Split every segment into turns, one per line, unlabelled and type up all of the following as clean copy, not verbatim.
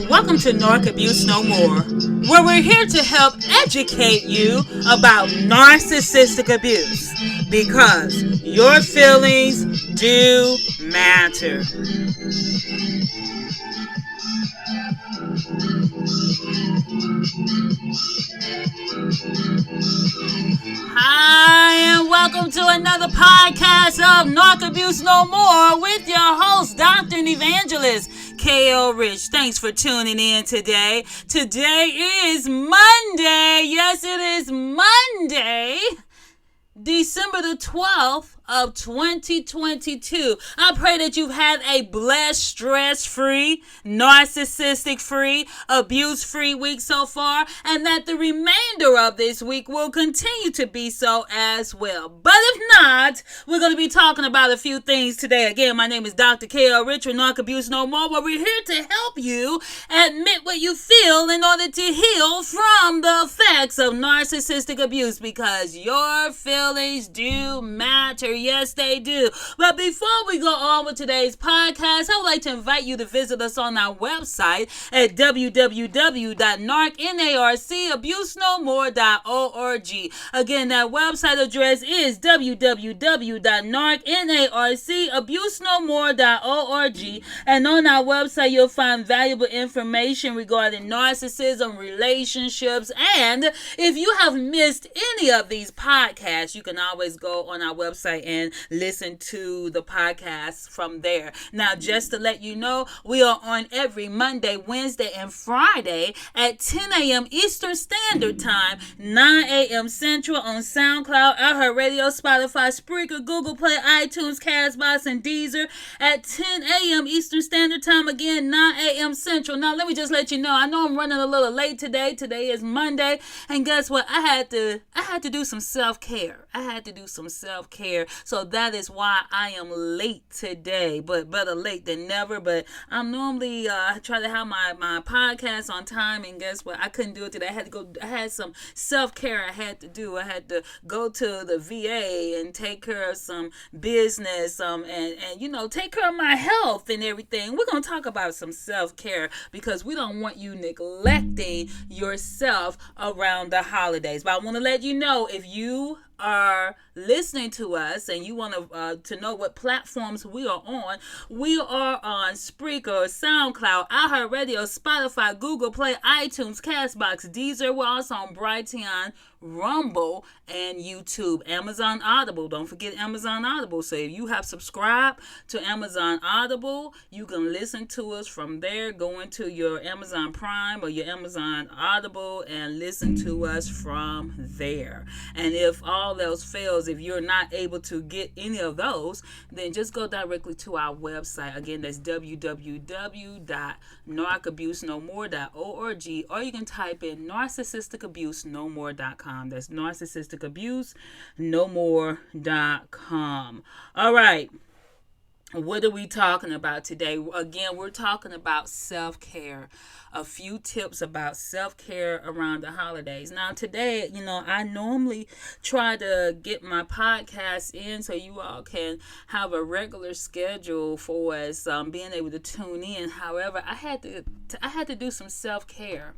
Welcome to Narc Abuse No More, where we're here to help educate you about narcissistic abuse, because your feelings do matter. Hi, and welcome to another podcast of Narc Abuse No More with your host, Dr. and Evangelist, K.L. Rich. Thanks for tuning in today. Today is Monday. Yes, it is Monday, December the 12th of 2022. I pray that you've had a blessed, stress-free, narcissistic-free, abuse-free week so far, and that the remainder of this week will continue to be so as well. But if not, we're going to be talking about a few things today. Again, my name is Dr. K.L. Rich with Narc Abuse No More, where we're here to help you admit what you feel in order to heal from the effects of narcissistic abuse, because your feelings do matter. Yes, they do. But before we go on with today's podcast, I would like to invite you to visit us on our website at www.narcabusenomore.org. Again, that website address is www.narcabusenomore.org. And on our website, you'll find valuable information regarding narcissism, relationships, and if you have missed any of these podcasts, you can always go on our website and listen to the podcast from there. Now, just to let you know, we are on every Monday, Wednesday, and Friday at 10 a.m. Eastern Standard Time, 9 a.m. Central on SoundCloud, iHeartRadio, Spotify, Spreaker, Google Play, iTunes, Castbox, and Deezer at 10 a.m. Eastern Standard Time. Again, 9 a.m. Central. Now, let me just let you know, I know I'm running a little late today. Today is Monday, and guess what? I had to do some self-care. So that is why I am late today, but better late than never. But I'm normally try to have my podcast on time, and guess what? I couldn't do it today. I had some self-care I had to do. I had to go to the VA and take care of some business, and take care of my health and everything. We're gonna talk about some self-care because we don't want you neglecting yourself around the holidays. But I want to let you know, if you are listening to us and you want to know what platforms we are on on Spreaker, SoundCloud, iHeartRadio, Spotify, Google Play, iTunes, Castbox, Deezer. We're also on Brighteon, Rumble, and YouTube. Amazon Audible. Don't forget Amazon Audible. So if you have subscribed to Amazon Audible, you can listen to us from there. Go into your Amazon Prime or your Amazon Audible and listen to us from there. And if all else fails, if you're not able to get any of those, then just go directly to our website. Again, that's www.narcabusenomore.org, or you can type in narcissisticabusenomore.com. That's narcissisticabusenomore.com. All right. What are we talking about today? Again, we're talking about self-care. A few tips about self-care around the holidays. Now, today, I normally try to get my podcast in so you all can have a regular schedule for us being able to tune in. However, I had to do some self-care.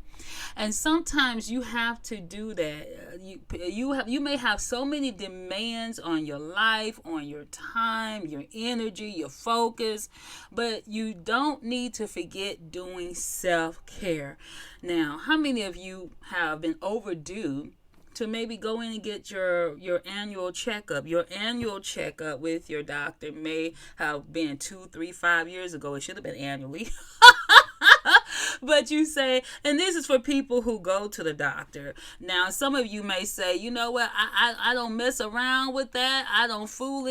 And sometimes you have to do that. You may have so many demands on your life, on your time, your energy, your focus, but you don't need to forget doing self-care. Now, how many of you have been overdue to maybe go in and get your annual checkup? Your annual checkup with your doctor may have been 2, 3, 5 years ago. It should have been annually. But you say, and this is for people who go to the doctor. Now, some of you may say, you know what, I don't mess around with that. I don't fool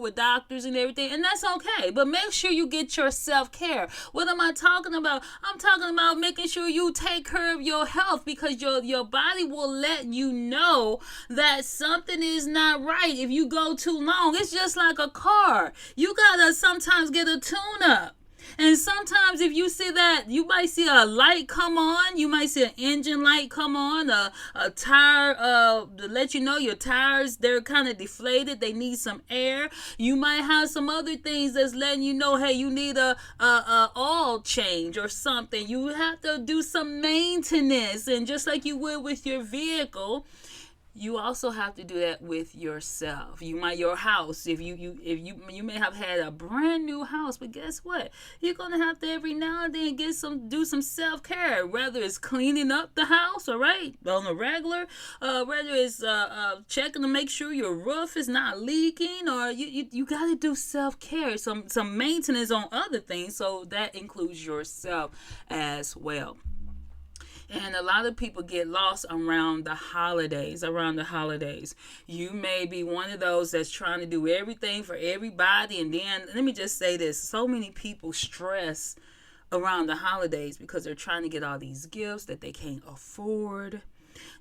with doctors and everything. And that's okay. But make sure you get your self-care. What am I talking about? I'm talking about making sure you take care of your health, because your body will let you know that something is not right if you go too long. It's just like a car. You got to sometimes get a tune-up. And sometimes if you see that, you might see a light come on. You might see an engine light come on, a tire to let you know your tires, they're kind of deflated. They need some air. You might have some other things that's letting you know, hey, you need a oil change or something. You have to do some maintenance. And just like you would with your vehicle, you also have to do that with yourself. Your house, if you may have had a brand new house, but guess what? You're gonna have to every now and then do some self-care, whether it's cleaning up the house, all right, on a regular, whether it's checking to make sure your roof is not leaking, or you got to do self-care, some maintenance on other things. So that includes yourself as well. And a lot of people get lost around the holidays. You may be one of those that's trying to do everything for everybody. And then, let me just say this. So many people stress around the holidays because they're trying to get all these gifts that they can't afford.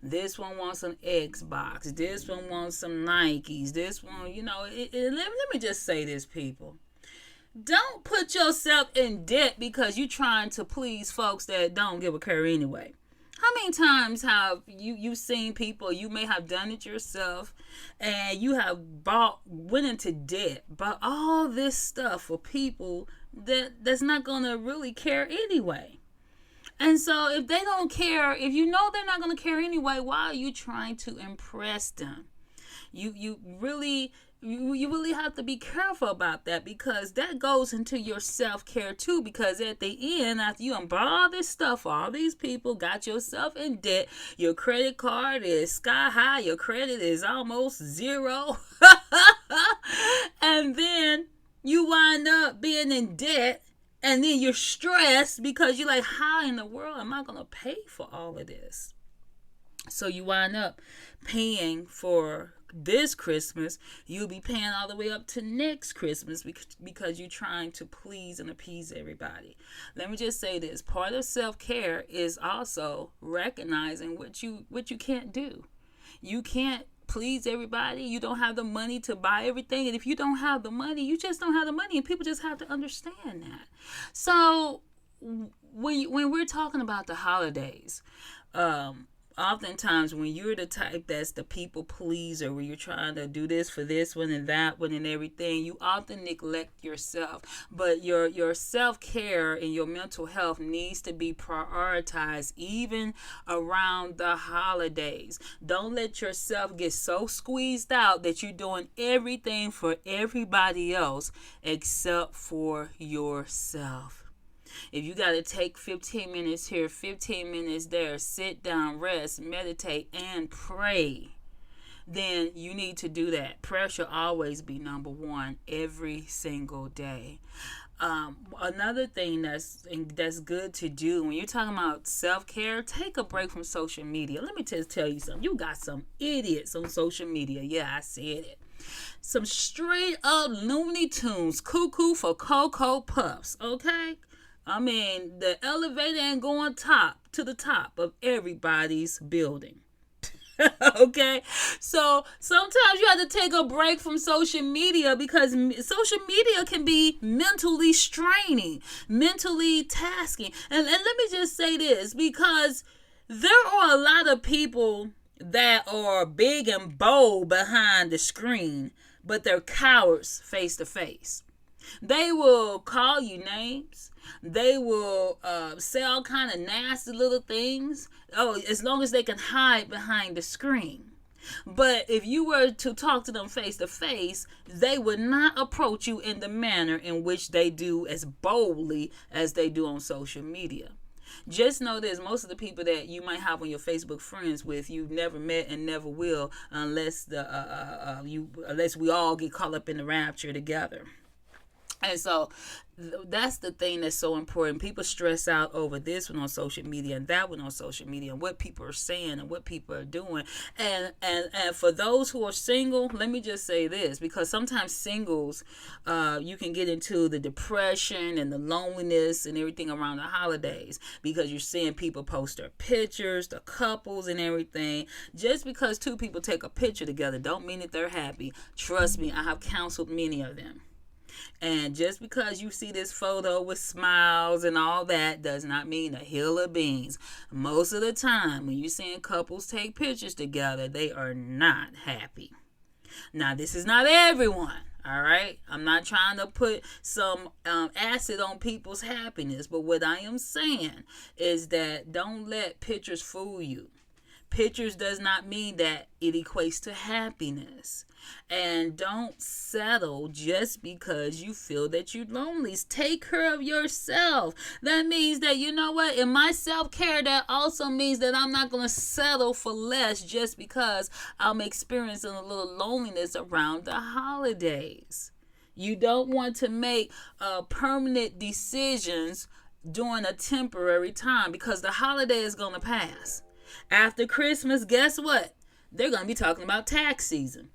This one wants an Xbox. This one wants some Nikes. This one, let me just say this, people. Don't put yourself in debt because you're trying to please folks that don't give a care anyway. How many times have you seen people, you may have done it yourself, and you have went into debt, bought all this stuff for people that's not going to really care anyway. And so if they don't care, if you know they're not going to care anyway, why are you trying to impress them? You really have to be careful about that, because that goes into your self-care too. Because at the end, after you bought all this stuff for all these people, got yourself in debt, your credit card is sky high, your credit is almost zero, and then you wind up being in debt, and then you're stressed because you're like, how in the world am I going to pay for all of this? So you wind up paying for this Christmas. You'll be paying all the way up to next Christmas because you're trying to please and appease everybody. Let me just say this. Part of self-care is also recognizing what you can't do. You can't please everybody. You don't have the money to buy everything. And if you don't have the money, you just don't have the money. And people just have to understand that. So when we're talking about the holidays, oftentimes when you're the type that's the people pleaser, where you're trying to do this for this one and that one and everything, you often neglect yourself. But your self-care and your mental health needs to be prioritized even around the holidays. Don't let yourself get so squeezed out that you're doing everything for everybody else except for yourself. If you got to take 15 minutes here, 15 minutes there, sit down, rest, meditate, and pray, then you need to do that. Prayer should always be number one every single day. Another thing that's good to do when you're talking about self-care, take a break from social media. Let me just tell you something. You got some idiots on social media. Yeah, I said it. Some straight up Looney Tunes, cuckoo for Cocoa Puffs, okay? I mean, the elevator ain't going to the top of everybody's building. Okay? So sometimes you have to take a break from social media, because social media can be mentally straining, mentally tasking. And let me just say this, because there are a lot of people that are big and bold behind the screen, but they're cowards face to face. They will call you names. They will say all kind of nasty little things. Oh, as long as they can hide behind the screen. But if you were to talk to them face to face, they would not approach you in the manner in which they do, as boldly as they do on social media. Just know this: most of the people that you might have on your Facebook friends with, you've never met and never will, unless we all get caught up in the rapture together. And so that's the thing that's so important. People stress out over this one on social media and that one on social media, and what people are saying and what people are doing. And for those who are single, let me just say this, because sometimes singles, you can get into the depression and the loneliness and everything around the holidays, because you're seeing people post their pictures, the couples and everything. Just because two people take a picture together don't mean that they're happy. Trust me, I have counseled many of them. And just because you see this photo with smiles and all that does not mean a hill of beans. Most of the time, when you're seeing couples take pictures together, they are not happy. Now, this is not everyone. All right. I'm not trying to put some acid on people's happiness. But what I am saying is that don't let pictures fool you. Pictures does not mean that it equates to happiness. And don't settle just because you feel that you're lonely. Take care of yourself. That means that, you know what, in my self-care, that also means that I'm not going to settle for less just because I'm experiencing a little loneliness around the holidays. You don't want to make permanent decisions during a temporary time, because the holiday is going to pass. After Christmas, guess what? They're going to be talking about tax season.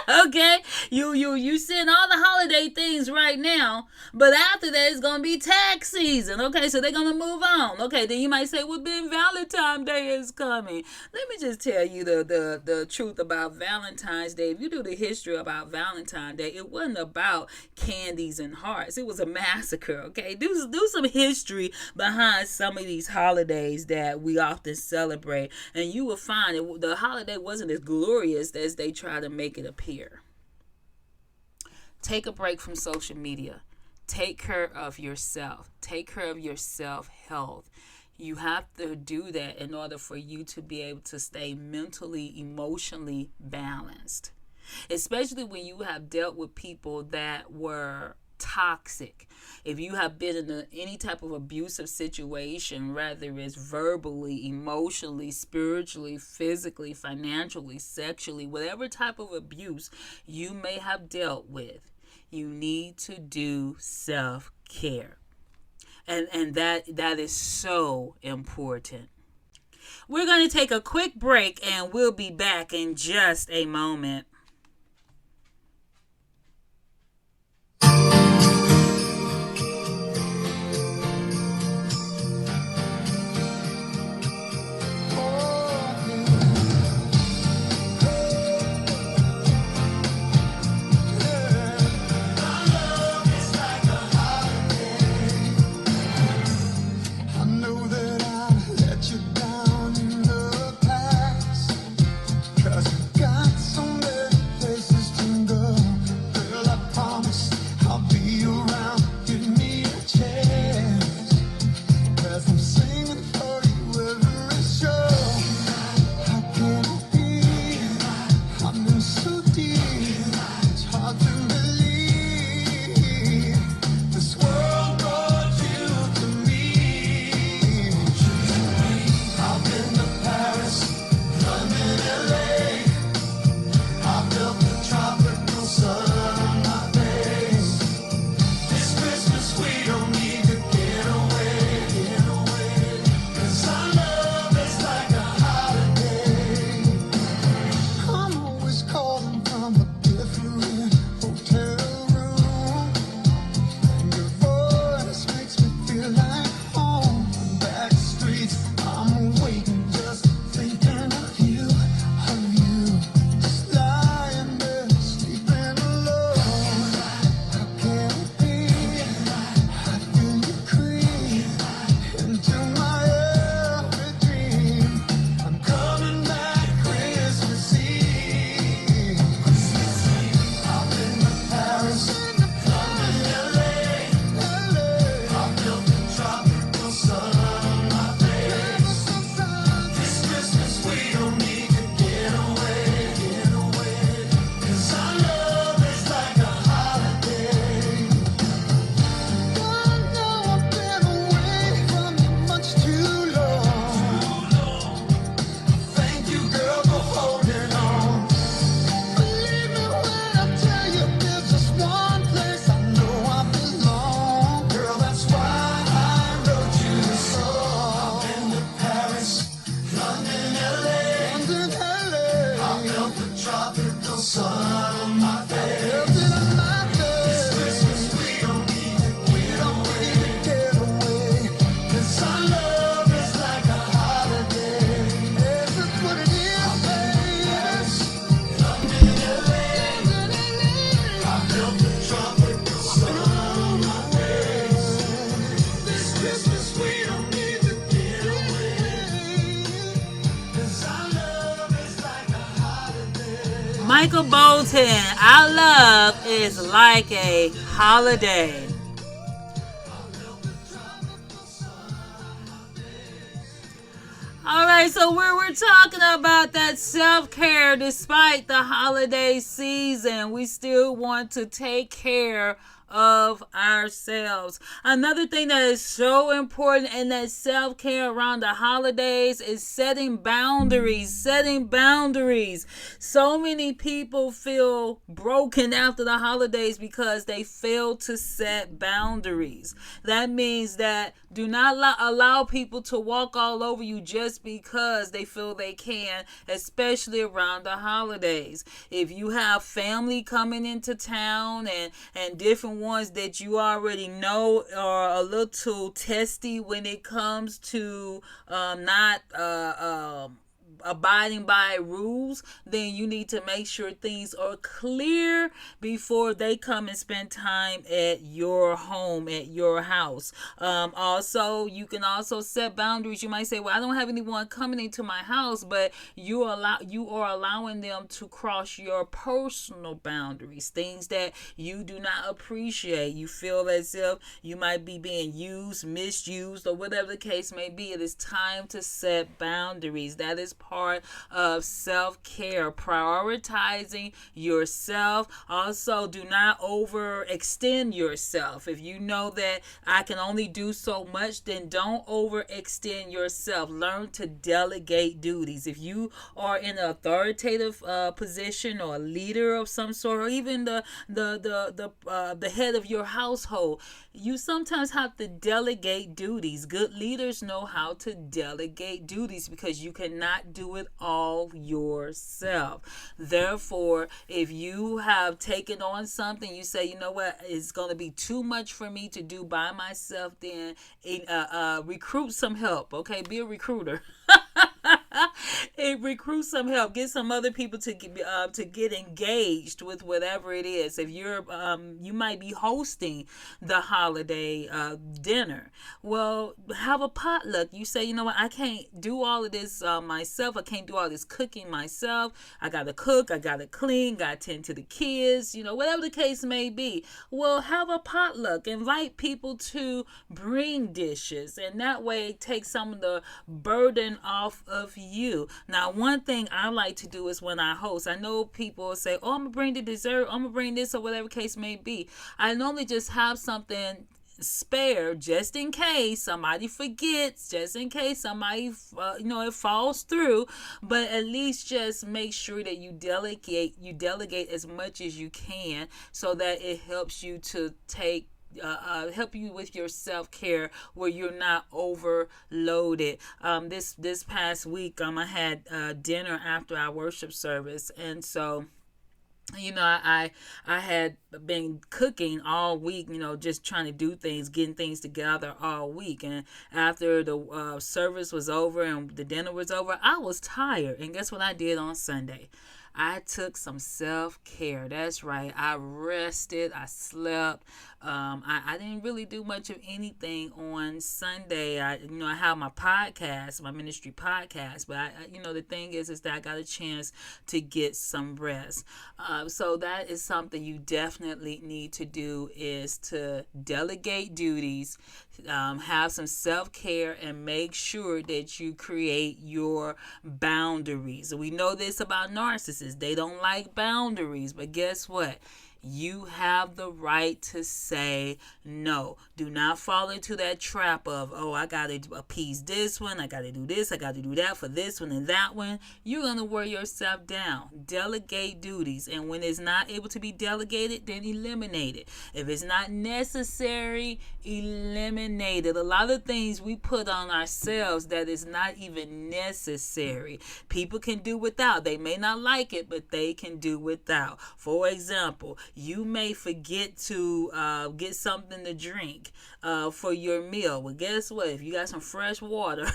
Okay, you seeing all the holiday things right now, but after that it's gonna be tax season. Okay, so they're gonna move on. Okay, then you might say, well, then Valentine's Day is coming. Let me just tell you the truth about Valentine's Day. If you do the history about Valentine's Day, it wasn't about candies and hearts. It was a massacre. Okay, do some history behind some of these holidays that we often celebrate, and you will find the holiday wasn't as glorious as they try to make it appear. Take a break from social media. Take care of yourself. Take care of your self-health. You have to do that in order for you to be able to stay mentally, emotionally balanced. Especially when you have dealt with people that were toxic. If you have been in any type of abusive situation, whether it's verbally, emotionally, spiritually, physically, financially, sexually, whatever type of abuse you may have dealt with, you need to do self-care. And that is so important. We're going to take a quick break and we'll be back in just a moment.
Got so many
Michael Bolton, our love is like a holiday. All right, so we're talking about that self-care despite the holiday season. We still want to take care of ourselves. Another thing that is so important in that self-care around the holidays is setting boundaries. Setting boundaries. So many people feel broken after the holidays because they fail to set boundaries. That means that do not allow people to walk all over you just because they feel they can, especially around the holidays. If you have family coming into town and different ones that you already know are a little testy when it comes to not abiding by rules, then you need to make sure things are clear before they come and spend time at your home, at your house. Also, you can also set boundaries. You might say, well, I don't have anyone coming into my house, but you are allowing them to cross your personal boundaries, things that you do not appreciate. You feel as if you might be being used, misused, or whatever the case may be. It is time to set boundaries. That is part of self-care, prioritizing yourself. Also, do not overextend yourself. If you know that I can only do so much, then don't overextend yourself. Learn to delegate duties. If you are in an authoritative position or a leader of some sort, or even the head of your household, you sometimes have to delegate duties. Good leaders know how to delegate duties because you cannot do it all yourself. Therefore, if you have taken on something, you say, you know what, it's going to be too much for me to do by myself, then recruit some help. Okay, be a recruiter. Recruit some help. Get some other people to get engaged with whatever it is. If you're you might be hosting the holiday dinner. Well, have a potluck. You say, you know what, I can't do all of this myself. I can't do all this cooking myself. I gotta cook. I gotta clean. Gotta tend to the kids. You know, whatever the case may be. Well, have a potluck. Invite people to bring dishes, and that way take some of the burden off of you. Now, one thing I like to do is when I host, I know people say, oh, I'm gonna bring the dessert, I'm gonna bring this, or whatever case may be. I normally just have something spare just in case somebody forgets, just in case somebody it falls through. But at least just make sure that you delegate as much as you can, so that it helps you to help you with your self-care where you're not overloaded. This past week I had dinner after our worship service, and so I had been cooking all week, just trying to do things, getting things together all week. And after the service was over and the dinner was over, I was tired. And guess what I did on Sunday? I took some self-care. That's right. I rested. I slept. I didn't really do much of anything on Sunday. I have my podcast, my ministry podcast, but the thing is that I got a chance to get some rest. So that is something you definitely need to do, is to delegate duties, have some self-care, and make sure that you create your boundaries. We know this about narcissists. They don't like boundaries, but guess what? You have the right to say no. Do not fall into that trap of, oh, I got to appease this one. I got to do this. I got to do that for this one and that one. You're going to wear yourself down. Delegate duties. And when it's not able to be delegated, then eliminate it. If it's not necessary, eliminate it. A lot of things we put on ourselves that is not even necessary. People can do without. They may not like it, but they can do without. For example, you may forget to get something to drink for your meal. Well, guess what? If you got some fresh water,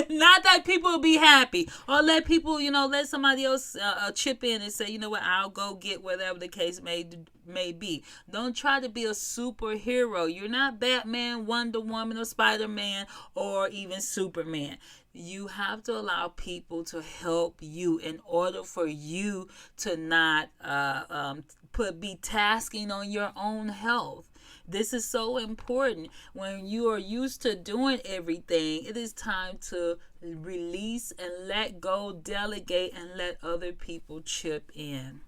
not that people will be happy, or let people, let somebody else chip in and say, you know what, I'll go get whatever the case may be. Don't try to be a superhero. You're not Batman, Wonder Woman, or Spider-Man, or even Superman. You have to allow people to help you in order for you to not be tasking on your own health. This is so important. When you are used to doing everything, it is time to release and let go, delegate, and let other people chip in.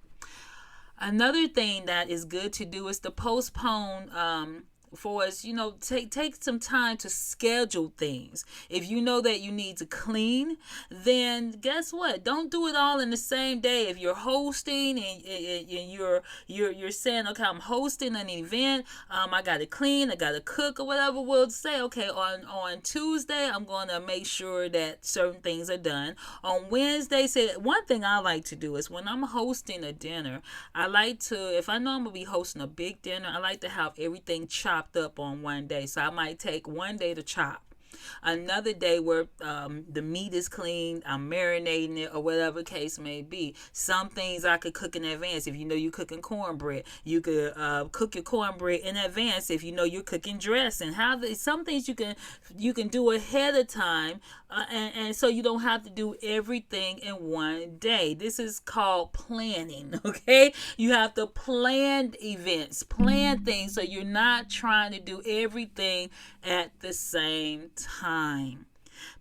Another thing that is good to do is to postpone for us, take some time to schedule things. If you know that you need to clean, then guess what? Don't do it all in the same day. If you're hosting and you're saying, okay, I'm hosting an event, I got to clean, I got to cook or whatever. We'll say, okay, on Tuesday, I'm going to make sure that certain things are done. On Wednesday, say one thing I like to do is when I'm hosting a dinner, I like to, if I know I'm going to be hosting a big dinner, I like to have everything chopped up on one day. So I might take one day to chop, another day where the meat is clean, I'm marinating it or whatever case may be. Some things I could cook in advance. If you know you're cooking cornbread, you could cook your cornbread in advance. If you know you're cooking dressing, some things you can do ahead of time, and so you don't have to do everything in one day. This is called planning. Okay, you have to plan events, plan things, so you're not trying to do everything at the same time.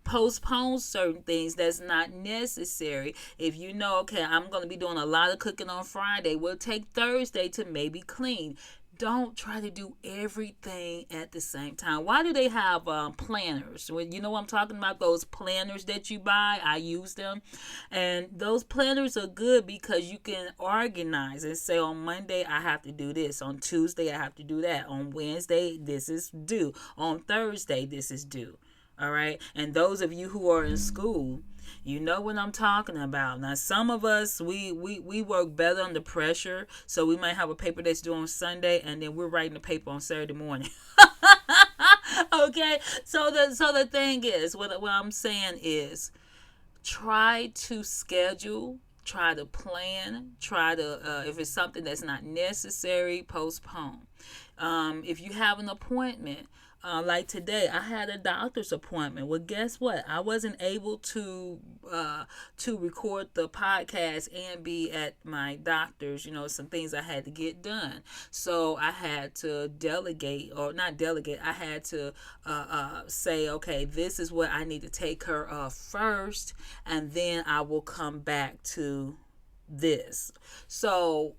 Postpone certain things that's not necessary. If you know, okay, I'm going to be doing a lot of cooking on Friday, we'll take Thursday to maybe clean. Don't try to do everything at the same time. Why do they have planners? Well, you know what I'm talking about? Those planners that you buy. I use them. And those planners are good because you can organize and say, on Monday, I have to do this. On Tuesday, I have to do that. On Wednesday, this is due. On Thursday, this is due. All right. And those of you who are in school, you know what I'm talking about. Now, some of us, we work better under pressure. So we might have a paper that's due on Sunday, and then we're writing the paper on Saturday morning. Okay. So the thing is, what I'm saying is, try to schedule, try to plan, try to, if it's something that's not necessary, postpone. If you have an appointment, like today, I had a doctor's appointment. Well, guess what? I wasn't able to record the podcast and be at my doctor's. Some things I had to get done. So I had to delegate, or not delegate. I had to say, okay, this is what I need to take care of first, and then I will come back to this. So,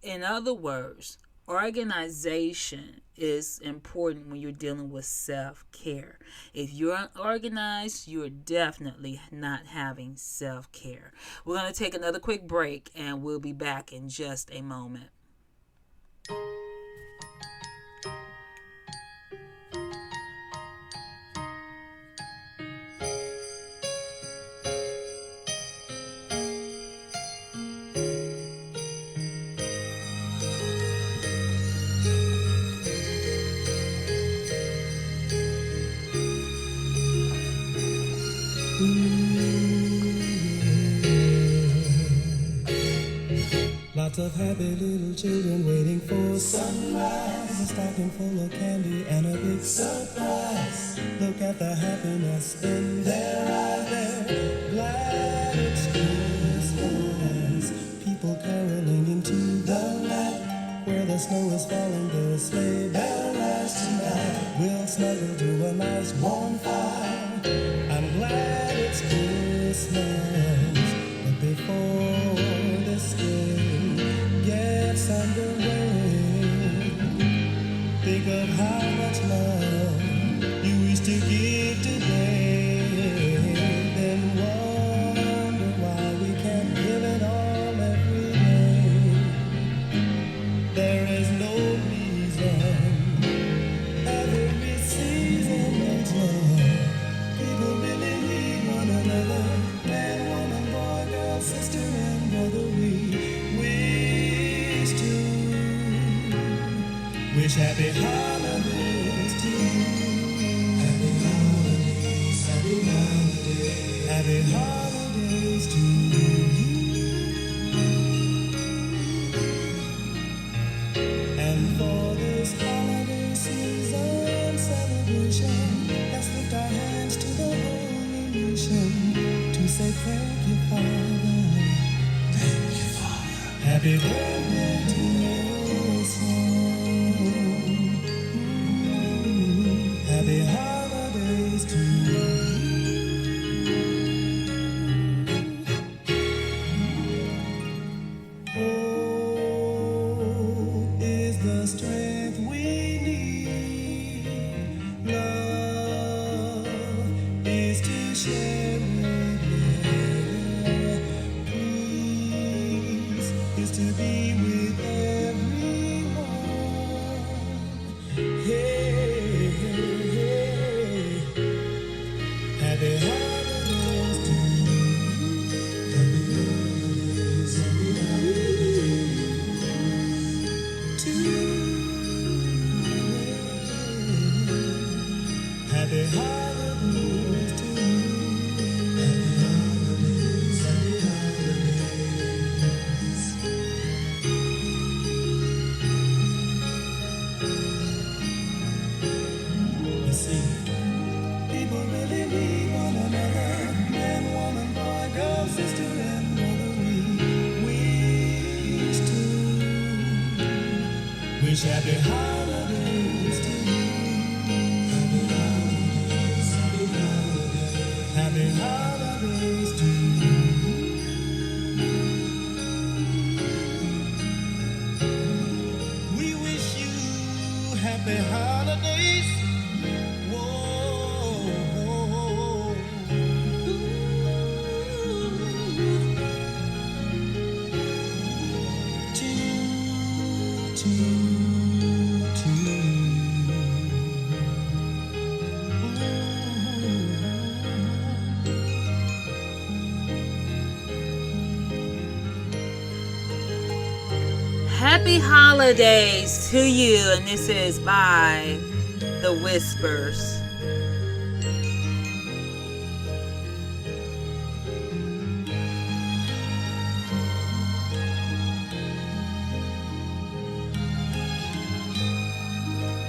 in other words, organization is important when you're dealing with self-care. If you're unorganized, you're definitely not having self-care. We're going to take another quick break, and we'll be back in just a moment.
Lots of happy little children waiting for sunrise. A stocking full of candy and a big surprise. Look at the happiness in their eyes. They're glad it's Christmas. People caroling into the night. Where the snow is falling, there's sleigh bell rise tonight. We'll snuggle to a nice warm fire. I'm glad it's Christmas. But before this day gets underway, think of how much love you wish to give today. Then wonder why we can't give it all every day. There is no reason every season needs love. People really need one another. Man, woman, boy, girl, sister, and brother. We wish happy holidays to you. Happy holidays, happy holidays, happy holidays to you. And for this holiday season celebration, let's lift our hands to the holy nation. Happy birthday to your song. Happy holidays to you. Hope is the strength we need. Love is to share with you. Peace is to be with everyone. Hey, hey, hey. Happy holidays to you. Happy holidays, happy holidays to you. Happy holidays to you. Happy holidays, happy holidays. You see, people really need one another. Man, woman, boy, girl, sister, and brother. We wish to wish happy holidays to you. Happy holidays, happy holidays. Happy holidays to you. We wish you happy holidays. Whoa.
Happy holidays to you, and this is by The Whispers.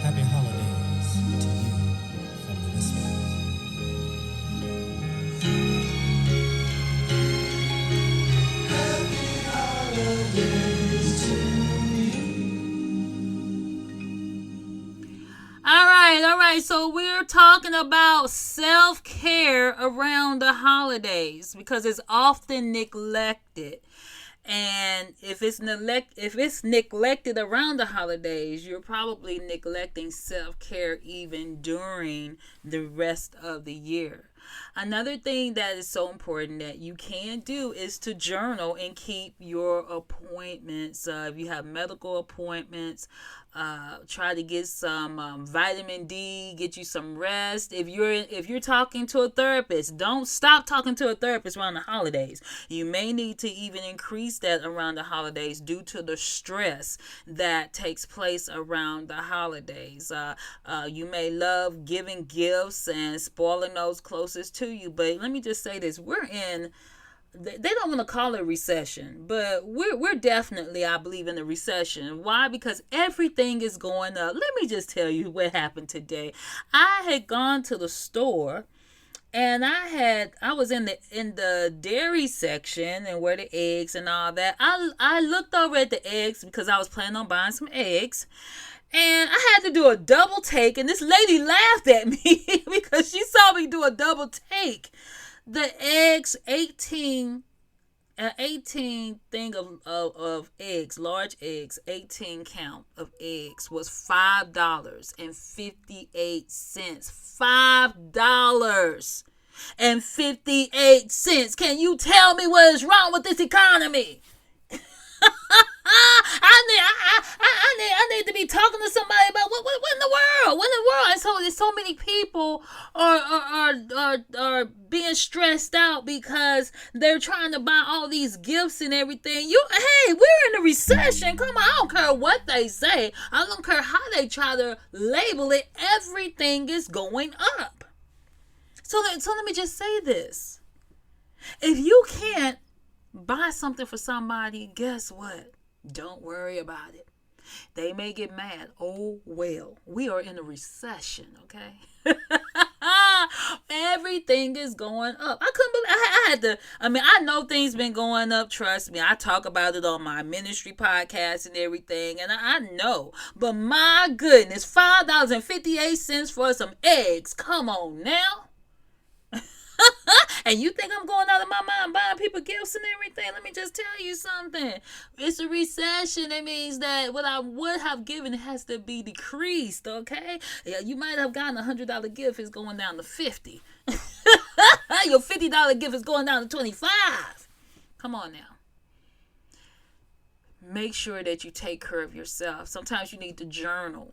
Happy holidays to you from The Whispers. Happy holidays to you.
All right. So we're talking about self-care around the holidays because it's often neglected. And if it's neglected around the holidays, you're probably neglecting self-care even during the rest of the year. Another thing that is so important that you can do is to journal and keep your appointments. If you have medical appointments, try to get some vitamin D, get you some rest. If you're talking to a therapist, don't stop talking to a therapist around the holidays. You may need to even increase that around the holidays due to the stress that takes place around the holidays. You may love giving gifts and spoiling those closest to you, but let me just say this: they don't want to call it a recession, but we're definitely, I believe, in a recession. Why? Because everything is going up. Let me just tell you what happened today. I had gone to the store and I was in the dairy section and where the eggs and all that. I looked over at the eggs because I was planning on buying some eggs. And I had to do a double take, and this lady laughed at me because she saw me do a double take. The eggs, 18 thing of eggs, large eggs, 18 count of eggs was $5.58. $5.58. Can you tell me what is wrong with this economy? I need to be talking to somebody about what in the world? What in the world? And so many people are being stressed out because they're trying to buy all these gifts and everything. Hey, we're in a recession. Come on, I don't care what they say. I don't care how they try to label it. Everything is going up. So let me just say this. If you can't buy something for somebody, guess what? Don't worry about it. They may get mad. Oh, well, we are in a recession, okay? Everything is going up. I couldn't believe I had to. I mean, I know things been going up. Trust me. I talk about it on my ministry podcast and everything, and I know. But my goodness, $5.58 for some eggs. Come on now. And you think I'm going out of my mind buying people gifts and everything? Let me just tell you something. It's a recession. It means that what I would have given has to be decreased, okay? Yeah, you might have gotten $100 gift. It's going down to $50. Your $50 gift is going down to $25. Come on now. Make sure that you take care of yourself. Sometimes you need to journal.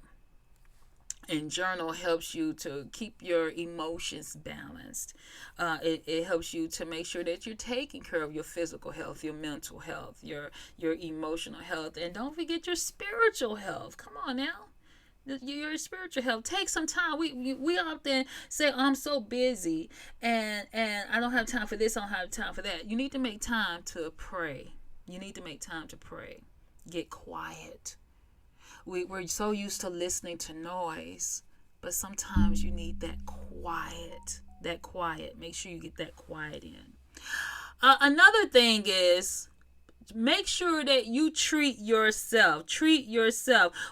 And journal helps you to keep your emotions balanced. It helps you to make sure that you're taking care of your physical health, your mental health, your emotional health. And don't forget your spiritual health. Come on now. Your spiritual health. Take some time. We often say, I'm so busy and I don't have time for this, I don't have time for that. You need to make time to pray. You need to make time to pray. Get quiet. We're so used to listening to noise, but sometimes you need that quiet. Make sure you get that quiet in. Another thing is, make sure that you treat yourself.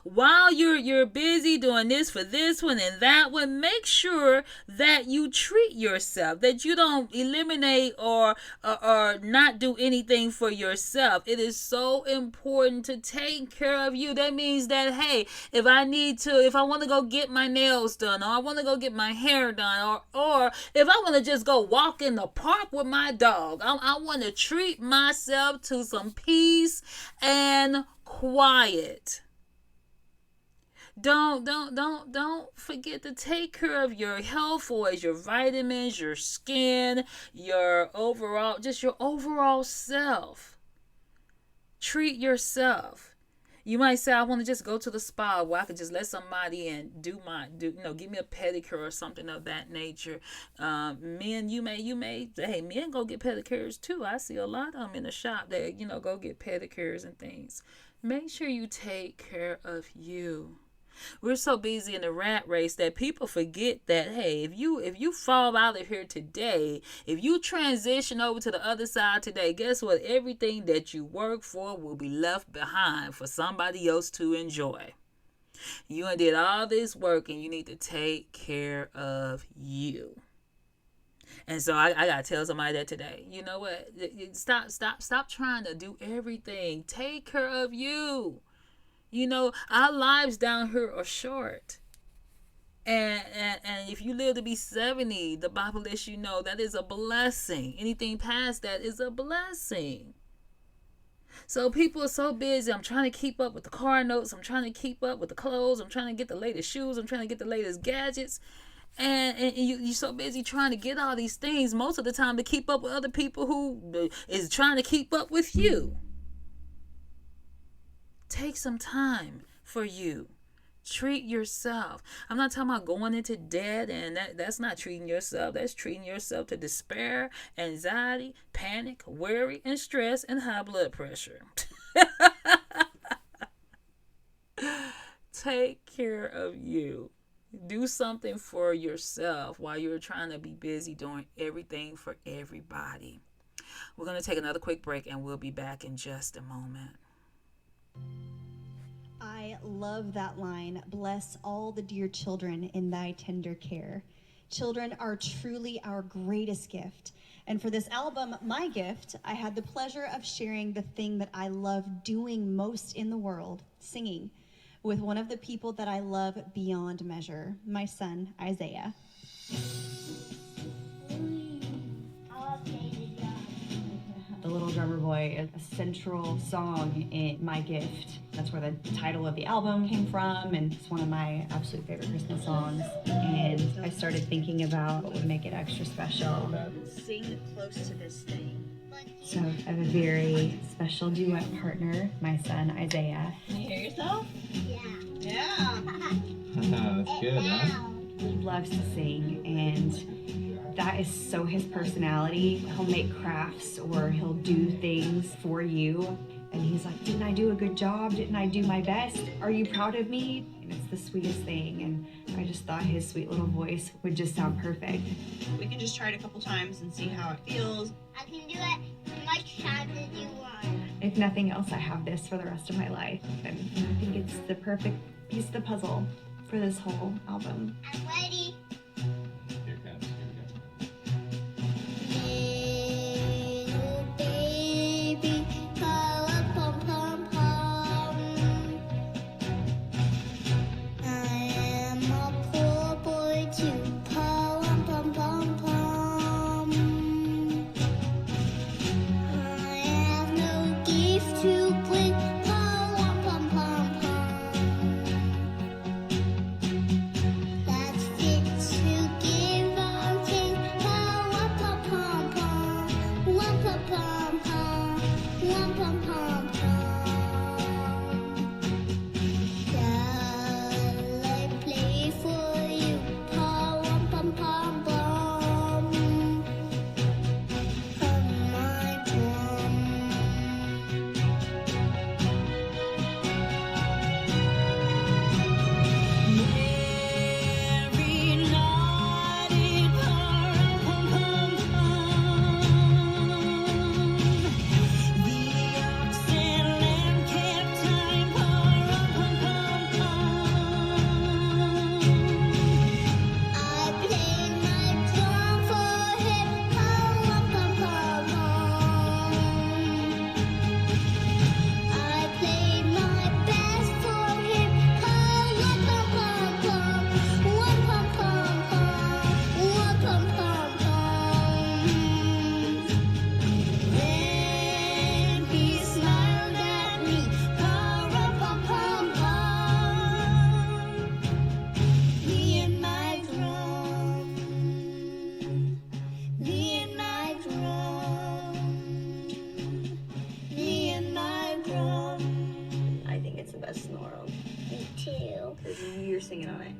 While you're busy doing this for this one and that one, make sure that you treat yourself, that you don't eliminate or not do anything for yourself. It is so important to take care of you. That means that, hey, if I want to go get my nails done, or I want to go get my hair done, or if I want to just go walk in the park with my dog, I want to treat myself to some peace and quiet. Don't forget to take care of your health, or your vitamins, your skin, your overall self. Treat yourself. You might say, I want to just go to the spa where I could just let somebody in, give me a pedicure or something of that nature. Men, you may say, hey, men go get pedicures too. I see a lot of them in the shop that, go get pedicures and things. Make sure you take care of you. We're so busy in the rat race that people forget that, hey, if you fall out of here today, if you transition over to the other side today, guess what? Everything that you work for will be left behind for somebody else to enjoy. You did all this work, and you need to take care of you. And so I gotta tell somebody that today. You know what? Stop trying to do everything. Take care of you. Our lives down here are short. And if you live to be 70, the Bible lets you know that is a blessing. Anything past that is a blessing. So people are so busy. I'm trying to keep up with the car notes. I'm trying to keep up with the clothes. I'm trying to get the latest shoes. I'm trying to get the latest gadgets. And you're so busy trying to get all these things most of the time to keep up with other people who is trying to keep up with you. Take some time for you. Treat yourself. I'm not talking about going into debt, and that's not treating yourself. That's treating yourself to despair, anxiety, panic, worry, and stress, and high blood pressure. Take care of you. Do something for yourself while you're trying to be busy doing everything for everybody. We're going to take another quick break, and we'll be back in just a moment.
I love that line, bless all the dear children in thy tender care. Children are truly our greatest gift. And for this album, My Gift, I had the pleasure of sharing the thing that I love doing most in the world, singing, with one of the people that I love beyond measure, my son, Isaiah. The Little Drummer Boy is a central song in My Gift. That's where the title of the album came from, and it's one of my absolute favorite Christmas songs. And I started thinking about what would make it extra special. Sing close to this thing. So I have a very special duet partner, my son, Isaiah. Can you hear yourself? Yeah.
That's good, huh?
He loves to sing, and that is so his personality. He'll make crafts or he'll do things for you. And he's like, didn't I do a good job? Didn't I do my best? Are you proud of me? and it's the sweetest thing, and I just thought his sweet little voice would just sound perfect.
We can just try it a couple times and see how it feels.
I can do it as much time as you want.
If nothing else, I have this for the rest of my life, and I think it's the perfect piece of the puzzle for this whole album.
I'm ready.
Here it comes. Here we go.
Little baby, pom pom pom. I am a poor boy too. Pom pom pom pom. I have no gift to bring. Pom pom pom pom. That's fit to give our king. Pom pom pom pom. Pom pom pom pom. Pom pom pom pom. Shall I play for you? Pom pom pom pom. On my drum. Every naughty pom pom pom. The oxen and kept time. Pom pom pom. I played my drum for him. Pom pom pom pom. I played my best for him. Pom pom pom pom. Pom pom pom pom. Pom pom pom. Then he smiled at me. Pom pom pom pom. Me and my drum. Me and my drum. Me and my drum.
I think it's the best in the world.
Me too.
Because you're singing on it.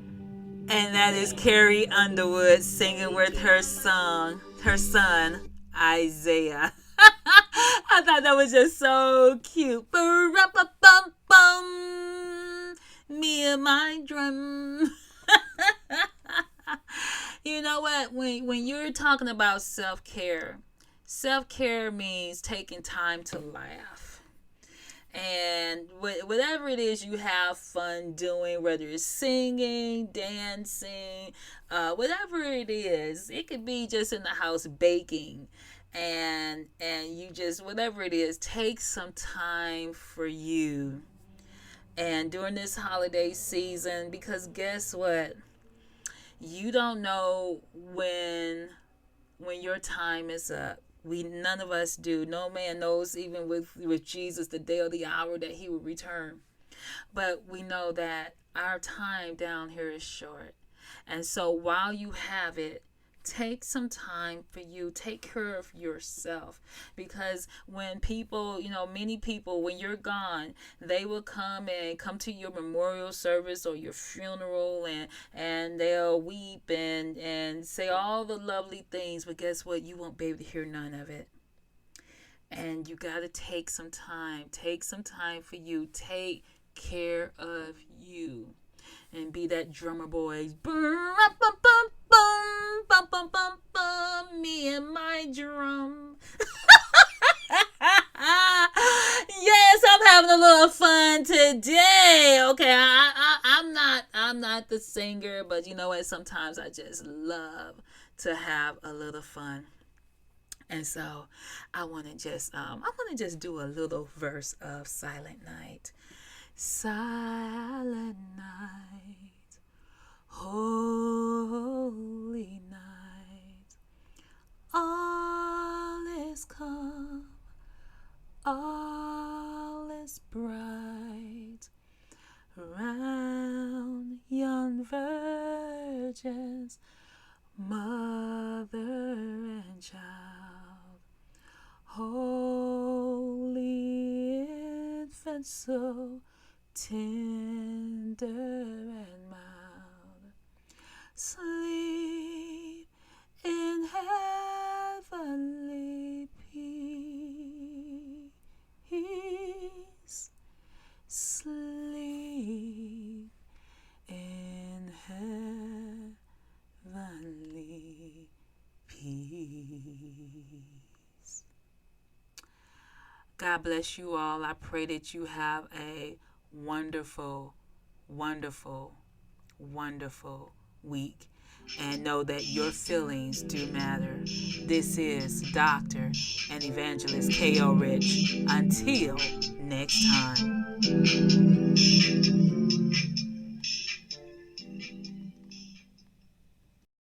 And that is Carrie Underwood singing with her son, Isaiah. I thought that was just so cute. Ba-ra-ba-bum-bum. Me and my drum. You know what? When you're talking about self-care means taking time to laugh. And whatever it is you have fun doing, whether it's singing, dancing, whatever it is, it could be just in the house baking, and you just, whatever it is, take some time for you. And during this holiday season, because guess what? You don't know when your time is up. None of us do. No man knows, even with Jesus, the day or the hour that he will return. But we know that our time down here is short. And so while you have it, take some time for you. Take care of yourself. Because when people, many people, when you're gone, they will come to your memorial service or your funeral, and they'll weep and say all the lovely things. But guess what? You won't be able to hear none of it. And you got to take some time. Take some time for you. Take care of you. And be that drummer boy. Me and my drum. Yes, I'm having a little fun today. Okay, I'm not the singer, but you know what? Sometimes I just love to have a little fun. And so I want to just do a little verse of Silent Night. Silent night, holy night, all is calm, all is bright, round yon virgins, mother and child, holy infant, so tender and mild, sleep in heavenly peace, sleep God bless you all. I pray that you have a wonderful, wonderful, wonderful week. And know that your feelings do matter. This is Dr. and Evangelist K.O. Rich. Until next time.